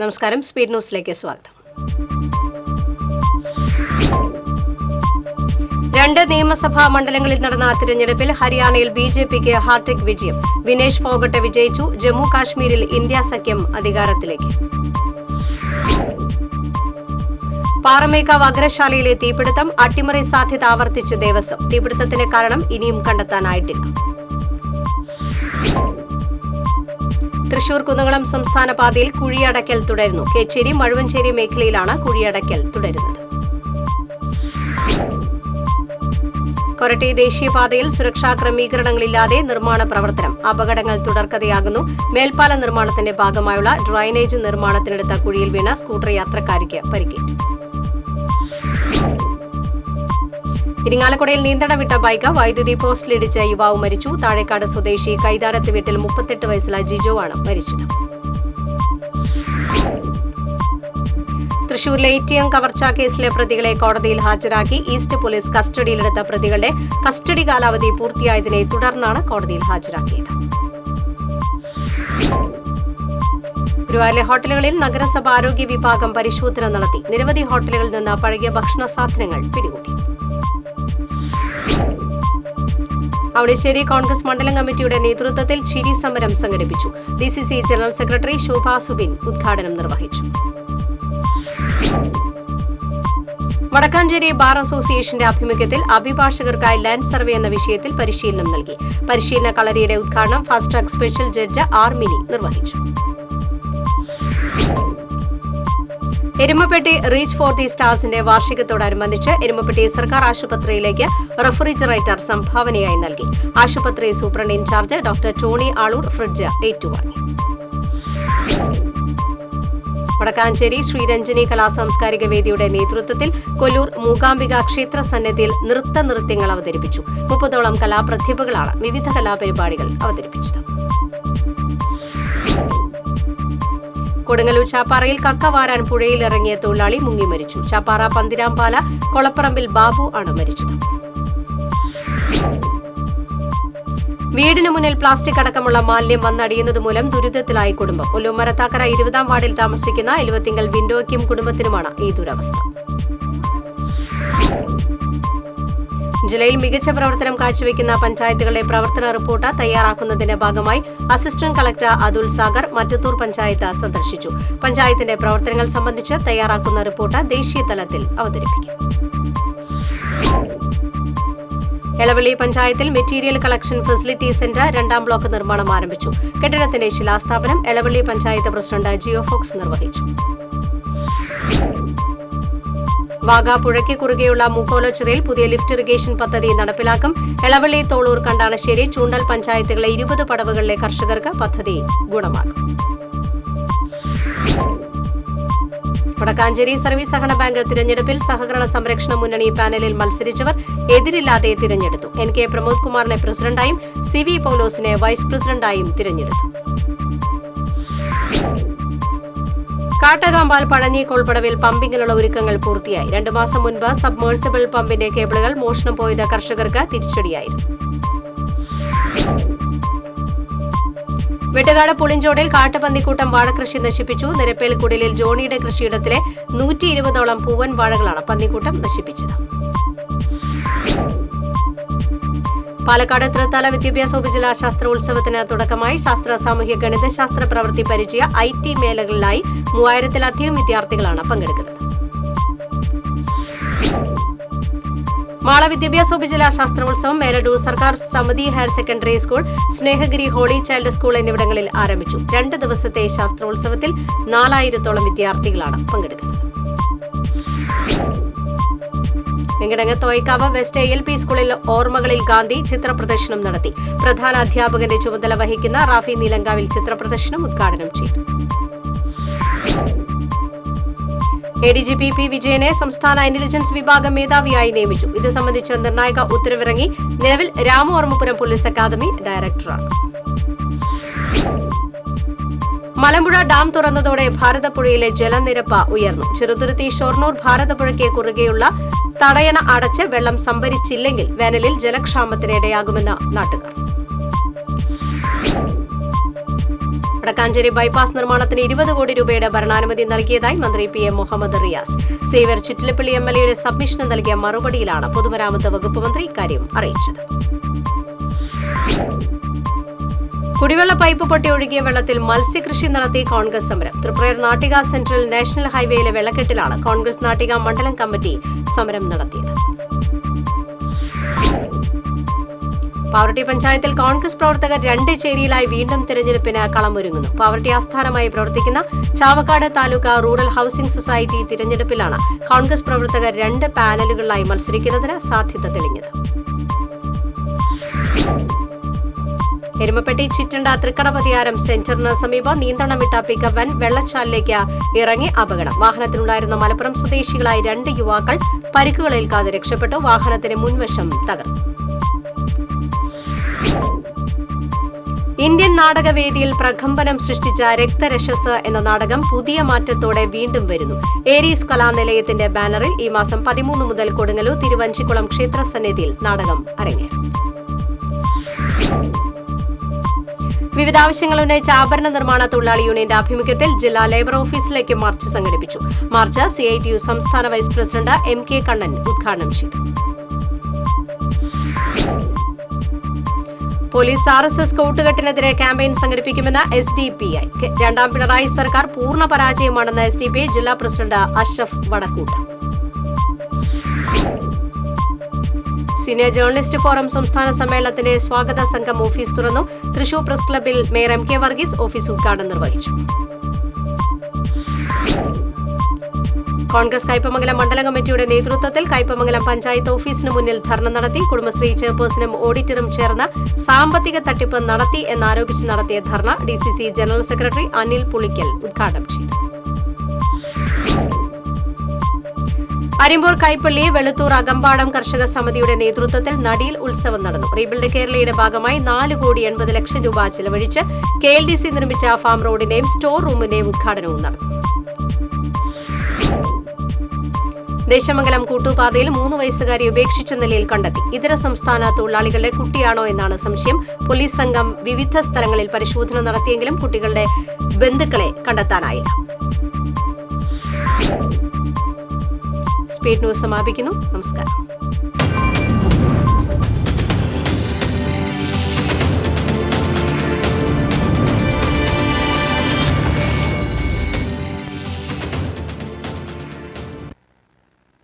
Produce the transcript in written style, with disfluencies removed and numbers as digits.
നമസ്കാരം, സ്പീഡ് ന്യൂസിലേക്ക് സ്വാഗതം. 2 നിയമസഭാ മണ്ഡലങ്ങളിൽ നടന്ന തിരഞ്ഞെടുപ്പിൽ ഹരിയാനയിൽ ബിജെപിക്ക് ഹാട്രിക് വിജയം. വിനേഷ് ഫോഗട്ട് വിജയിച്ചു. ജമ്മു കാശ്മീരിൽ ഇന്ത്യ സഖ്യം അധികാരത്തിലേക്ക്. പാറമേക്കാവ് അഗ്രശാലയിലെ തീപിടുത്തം. അട്ടിമറി സാധ്യത ആവർത്തിച്ച് ദേവസ്വം. തീപിടുത്തത്തിന് കാരണം ഇനിയും കണ്ടെത്താനായിട്ടില്ല. തൃശൂർ കുന്നംകുളം സംസ്ഥാന പാതയിൽ കുഴിയടയ്ക്കൽ തുടരുന്നു. കേച്ചേരി മഴുവഞ്ചേരി മേഖലയിലാണ് കുഴിയടയ്ക്കൽ തുടരുന്നത്. കൊരട്ടി ദേശീയപാതയിൽ സുരക്ഷാ ക്രമീകരണങ്ങളില്ലാതെ നിർമ്മാണ പ്രവർത്തനം. അപകടങ്ങൾ തുടർക്കഥയാകുന്നു. മേൽപ്പാല നിർമ്മാണത്തിന്റെ ഭാഗമായുള്ള ഡ്രൈനേജ് നിർമ്മാണത്തിനെടുത്ത കുഴിയിൽ വീണ സ്കൂട്ടർ യാത്രക്കാരിക്ക് പരിക്കേറ്റു. ഇരിങ്ങാലക്കുടയിൽ നിയന്ത്രണം വിട്ട ബൈക്ക് വൈദ്യുതി പോസ്റ്റിലിടിച്ച യുവാവ് മരിച്ചു. താഴേക്കാട് സ്വദേശി കൈതാരത്ത് വീട്ടിൽ 38 വയസ്സുള്ള ജിജോ ആണ് മരിച്ചത്. തൃശൂരിലെ ATM കവർച്ചാ കേസിലെ പ്രതികളെ കോടതിയിൽ ഹാജരാക്കി. ഈസ്റ്റ് പോലീസ് കസ്റ്റഡിയിലെടുത്ത പ്രതികളുടെ കസ്റ്റഡി കാലാവധി പൂർത്തിയായതിനെ തുടർന്നാണ് കോടതിയിൽ ഹാജരാക്കിയത്. ഗുരുവായൂരിലെ ഹോട്ടലുകളിൽ നഗരസഭ ആരോഗ്യ വിഭാഗം പരിശോധന നടത്തി. നിരവധി ഹോട്ടലുകളിൽ നിന്ന് പഴകിയ ഭക്ഷണ സാധനങ്ങൾ പിടികൂടി. അവണിശ്ശേരി കോൺഗ്രസ് മണ്ഡലം കമ്മിറ്റിയുടെ നേതൃത്വത്തിൽ ചിരി സമരം സംഘടിപ്പിച്ചു. DCC ജനറൽ സെക്രട്ടറി ശോഭ സുബിൻ ഉദ്ഘാടനം നിർവഹിച്ചു. വടക്കാഞ്ചേരി ബാർ അസോസിയേഷന്റെ ആഭിമുഖ്യത്തിൽ അഭിഭാഷകർക്കായി ലാൻഡ് സർവേ എന്ന വിഷയത്തിൽ പരിശീലനം നൽകി. പരിശീലന കളരിയുടെ ഉദ്ഘാടനം fast track special judge R Mini നിർവഹിച്ചു. എരുമപ്പെട്ടി റീച്ച് ഫോർ ദി സ്റ്റാർസിന്റെ വാർഷികത്തോടനുബന്ധിച്ച് എരുമപ്പെട്ടി സർക്കാർ ആശുപത്രിയിലേക്ക് റെഫ്രിജറേറ്റർ സംഭാവനയായി നൽകി. ആശുപത്രി superintendent incharge doctor Tony Aloor fridge ഏറ്റുവാങ്ങി. വടക്കാഞ്ചേരി ശ്രീരഞ്ജനി കലാസാംസ്കാരിക വേദിയുടെ നേതൃത്വത്തിൽ കൊല്ലൂർ മൂകാംബിക ക്ഷേത്ര സന്നിധിയിൽ നൃത്യങ്ങൾ അവതരിപ്പിച്ചു. 30ഓളം കലാപ്രതിഭകളാണ് വിവിധ കലാപരിപാടികൾ അവതരിപ്പിച്ചത്. കൊടുങ്ങല്ലൂർ ചാപ്പാറയിൽ കക്ക വാരാൻ പുഴയിലിറങ്ങിയ തൊഴിലാളി മുങ്ങി മരിച്ചു. ചാപ്പാറ പന്തിരാംപാല കൊളപ്പറമ്പിൽ ബാബു ആണ് മരിച്ചത്. വീടിന് മുന്നിൽ പ്ലാസ്റ്റിക് അടക്കമുള്ള മാലിന്യം വന്നടിയുന്നതുമൂലം ദുരിതത്തിലായി കുടുംബം. ഒല്ലൂമരത്താക്കര 20ാം വാർഡിൽ താമസിക്കുന്ന എലുവത്തിങ്കൽ വിൻഡോയ്ക്കും കുടുംബത്തിനുമാണ് ഈ ദുരവസ്ഥ. ജില്ലയിൽ മികച്ച പ്രവർത്തനം കാഴ്ചവെക്കുന്ന പഞ്ചായത്തുകളുടെ പ്രവർത്തന റിപ്പോർട്ട് തയ്യാറാക്കുന്നതിന്റെ ഭാഗമായി അസിസ്റ്റന്റ് കളക്ടർ അതുൽ സാഗർ മറ്റത്തൂർ പഞ്ചായത്ത് സന്ദർശിച്ചു. പഞ്ചായത്തിന്റെ പ്രവർത്തനങ്ങൾ സംബന്ധിച്ച് തയ്യാറാക്കുന്ന റിപ്പോർട്ട് ദേശീയ തലത്തിൽ അവതരിപ്പിക്കും. എളവള്ളി പഞ്ചായത്തിൽ material collection facility centre 2ാം block നിർമ്മാണം ആരംഭിച്ചു. കെട്ടിടത്തിന്റെ ശിലാസ്ഥാപനം എളവള്ളി പഞ്ചായത്ത് പ്രസിഡന്റ് ജിയോ ഫോക്സ് നിർവഹിച്ചു. വാഗ പുഴയ്ക്ക് കുറുകെയുള്ള മുക്കോലച്ചിറയിൽ പുതിയ ലിഫ്റ്റ് ഇറിഗേഷൻ പദ്ധതി നടപ്പിലാക്കും. എളവള്ളി, തോളൂർ, കണ്ടാണശ്ശേരി, ചൂണ്ടൽ പഞ്ചായത്തുകളിലെ 20 പടവുകളിലെ കർഷകർക്ക് പദ്ധതി ഗുണമാകും. വടക്കാഞ്ചേരി സർവീസ് സഹകരണ ബാങ്ക് തിരഞ്ഞെടുപ്പിൽ സഹകരണ സംരക്ഷണ മുന്നണി പാനലിൽ മത്സരിച്ചവർ എതിരില്ലാതെ തിരഞ്ഞെടുത്തു. NK പ്രമോദ് കുമാറിനെ പ്രസിഡന്റായും CV പൌലോസിനെ വൈസ് പ്രസിഡന്റായും തിരഞ്ഞെടുത്തു. കാട്ടകാമ്പാൽ പഴഞ്ഞി കോൾപ്പടവിൽ പമ്പിങ്ങിനുള്ള ഒരുക്കങ്ങൾ പൂർത്തിയായി. 2 മാസം മുൻപ് സബ്മേഴ്സിബിൾ പമ്പിന്റെ കേബിളുകൾ മോഷണം പോയത് കർഷകർക്ക് തിരിച്ചടിയായിരുന്നു. വെട്ടുകാട് പുളിഞ്ചോടിൽ കാട്ടുപന്നിക്കൂട്ടം വാഴകൃഷി നശിപ്പിച്ചു. നിരപ്പേൽ കുടിലിൽ ജോണിയുടെ കൃഷിയിടത്തിലെ 120ഓളം പൂവൻ വാഴകളാണ് പന്നിക്കൂട്ടം നശിപ്പിച്ചത്. പാലക്കാട് തൃത്താല വിദ്യാഭ്യാസ ഉപജില്ലാ ശാസ്ത്രോത്സവത്തിന് തുടക്കമായി. ശാസ്ത്ര, സാമൂഹ്യ, ഗണിതശാസ്ത്ര പ്രവൃത്തി പരിചയ IT മേഖലകളിലായി 3000-ലധികം വിദ്യാർത്ഥികളാണ് പങ്കെടുക്കുന്നത്. മാള വിദ്യാഭ്യാസ ഉപജില്ലാ ശാസ്ത്രോത്സവം മേലടൂർ സർക്കാർ സമിതി higher secondary school, Snehagiri holy child school എന്നിവിടങ്ങളിൽ ആരംഭിച്ചു. 2 ദിവസത്തെ ശാസ്ത്രോത്സവത്തിൽ 4000-ഓളം വിദ്യാർത്ഥികളാണ് പങ്കെടുക്കുന്നത്. വെങ്കിടങ്ങ് തോയ്ക്കാവ് വെസ്റ്റ് ALP സ്കൂളിൽ ഓർമ്മകളിൽ ഗാന്ധി ചിത്രപ്രദർശനം നടത്തി. പ്രധാന അധ്യാപകന്റെ ചുമതല വഹിക്കുന്ന റാഫി നീലങ്കാവിൽ ചിത്രപ്രദർശനം ഉദ്ഘാടനം ചെയ്തു. ADGP P. വിജയനെ സംസ്ഥാന ഇന്റലിജൻസ് വിഭാഗം മേധാവിയായി നിയമിച്ചു. ഇത് സംബന്ധിച്ച് നിർണായക ഉത്തരവിറങ്ങി. നിലവിൽ രാമവർമ്മപുരം പോലീസ് അക്കാദമി ഡയറക്ടറാണ്. മലമ്പുഴ ഡാം തുറന്നതോടെ ഭാരതപ്പുഴയിലെ ജലനിരപ്പ് ഉയർന്നു. ചെറുതുരുത്തി ഷൊർണൂർ ഭാരതപ്പുഴയ്ക്ക് കുറുകെയുള്ള തടയണ അടച്ച് വെള്ളം സംഭരിച്ചില്ലെങ്കിൽ വേനലിൽ ജലക്ഷാമത്തിന് ഇടയാകുമെന്ന് നാട്ടുകാർ. വടക്കാഞ്ചേരി ബൈപ്പാസ് നിർമ്മാണത്തിന് 20 കോടി രൂപയുടെ ഭരണാനുമതി നൽകിയതായി മന്ത്രി PM മുഹമ്മദ് റിയാസ്. സേവ്യർ ചിറ്റിലപ്പള്ളി MLAയുടെ സബ്മിഷന് നൽകിയ മറുപടിയിലാണ് പൊതുമരാമത്ത് വകുപ്പ് മന്ത്രി ഇക്കാര്യം അറിയിച്ചത്. കുടിവെള്ള പൈപ്പ് പൊട്ടി ഒഴുകിയ വെള്ളത്തിൽ മത്സ്യകൃഷി നടത്തി കോൺഗ്രസ് സമരം. തൃപ്രയാർ നാട്ടിക സെൻട്രൽ നാഷണൽ ഹൈവേയിലെ വെള്ളക്കെട്ടിലാണ് കോൺഗ്രസ് നാട്ടിക മണ്ഡലം കമ്മിറ്റി സമരം നടത്തിയത്. പാവറട്ടി പഞ്ചായത്തിൽ കോൺഗ്രസ് പ്രവർത്തകർ 2 ചേരിയിലായി വീണ്ടും തിരഞ്ഞെടുപ്പിന് കളമൊരുങ്ങുന്നു. പാവറട്ടി ആസ്ഥാനമായി പ്രവർത്തിക്കുന്ന Chavakkad taluk rural housing society തിരഞ്ഞെടുപ്പിലാണ് കോൺഗ്രസ് പ്രവർത്തകർ 2 പാനലുകളിലായി മത്സരിക്കുന്നതിന് സാധ്യത തെളിഞ്ഞത്. എരുമപ്പെട്ടി ചിറ്റണ്ട തൃക്കടപതിയാരം സെന്ററിന് സമീപം നിയന്ത്രണം വിട്ട പിക്കപ്പ് വാൻ വെള്ളച്ചാലിലേക്ക് ഇറങ്ങി അപകടം. വാഹനത്തിലുണ്ടായിരുന്ന മലപ്പുറം സ്വദേശികളായ 2 യുവാക്കൾ പരിക്കുകളേൽക്കാതെ രക്ഷപ്പെട്ടു. വാഹനത്തിന് മുൻവശം തകർന്നു. ഇന്ത്യൻ നാടകവേദിയിൽ പ്രകമ്പനം സൃഷ്ടിച്ച രക്തരക്ഷസ് എന്ന നാടകം പുതിയ മാറ്റത്തോടെ വീണ്ടും വരുന്നു. ഏരീസ് കലാനിലയത്തിന്റെ ബാനറിൽ ഈ മാസം 13 മുതൽ കൊടുങ്ങല്ലൂർ തിരുവഞ്ചിക്കുളം ക്ഷേത്രസന്നിധിയിൽ നാടകം അരങ്ങേറും. വിവിധ ആവശ്യങ്ങൾ ഉന്നയിച്ച ആഭരണ നിർമ്മാണ തൊഴിലാളി യൂണിയന്റെ ആഭിമുഖ്യത്തിൽ ജില്ലാ ലേബർ ഓഫീസിലേക്ക് മാർച്ച് സംഘടിപ്പിച്ചു. മാർച്ച് CITU സംസ്ഥാന വൈസ് പ്രസിഡന്റ് MK കണ്ണൻ ഉദ്ഘാടനം ചെയ്തു. പോലീസ് RSS കൂട്ടുകെട്ടിനെതിരെ ക്യാമ്പയിൻ സംഘടിപ്പിക്കുമെന്ന് SDPI. 2ാം പിണറായി സർക്കാർ പൂർണ്ണ പരാജയമാണെന്ന് SDPI ജില്ലാ president Ashraf Vadakkoot. Senior journalist forum സംസ്ഥാന സമ്മേളനത്തിന്റെ സ്വാഗത സംഘം ഓഫീസ് തുറന്നു. തൃശൂർ പ്രസ് ക്ലബ്ബിൽ മേയർ MK വർഗീസ് ഓഫീസ് ഉദ്ഘാടനം നിർവഹിച്ചു. കോൺഗ്രസ് കയ്പമംഗലം മണ്ഡലം കമ്മിറ്റിയുടെ നേതൃത്വത്തിൽ കയ്പമംഗലം പഞ്ചായത്ത് ഓഫീസിന് മുന്നിൽ ധർണ നടത്തി. കുടുംബശ്രീ ചെയർപേഴ്സണും ഓഡിറ്ററും ചേർന്ന് സാമ്പത്തിക തട്ടിപ്പ് നടത്തി എന്നാരോപിച്ച് നടത്തിയ dharna DCC general secretary Anil Pulikkal ഉദ്ഘാടനം ചെയ്തു. അരിമ്പൂർ കൈപ്പള്ളി വെളുത്തൂർ അകമ്പാടം കർഷക സമിതിയുടെ നേതൃത്വത്തിൽ നടീൽ ഉത്സവം നടന്നു. റീബിൽഡ് കേരളയുടെ ഭാഗമായി 4,80,00,000 രൂപ ചെലവഴിച്ച് KLDC നിർമ്മിച്ച ഫാം റോഡിന്റെയും സ്റ്റോർ റൂമിന്റെയും ഉദ്ഘാടനവും നടന്നു. ദേശമംഗലം കൂട്ടുപാതയിൽ 3 വയസ്സുകാരി ഉപേക്ഷിച്ച നിലയിൽ കണ്ടെത്തി. ഇതര സംസ്ഥാന തൊഴിലാളികളുടെ കുട്ടിയാണോ എന്നാണ് സംശയം. പോലീസ് സംഘം വിവിധ സ്ഥലങ്ങളിൽ പരിശോധന നടത്തിയെങ്കിലും കുട്ടികളുടെ ബന്ധുക്കളെ കണ്ടെത്താനായില്ല. സ്പീഡ് ന്യൂസ് സമാപിക്കുന്നു. നമസ്കാരം.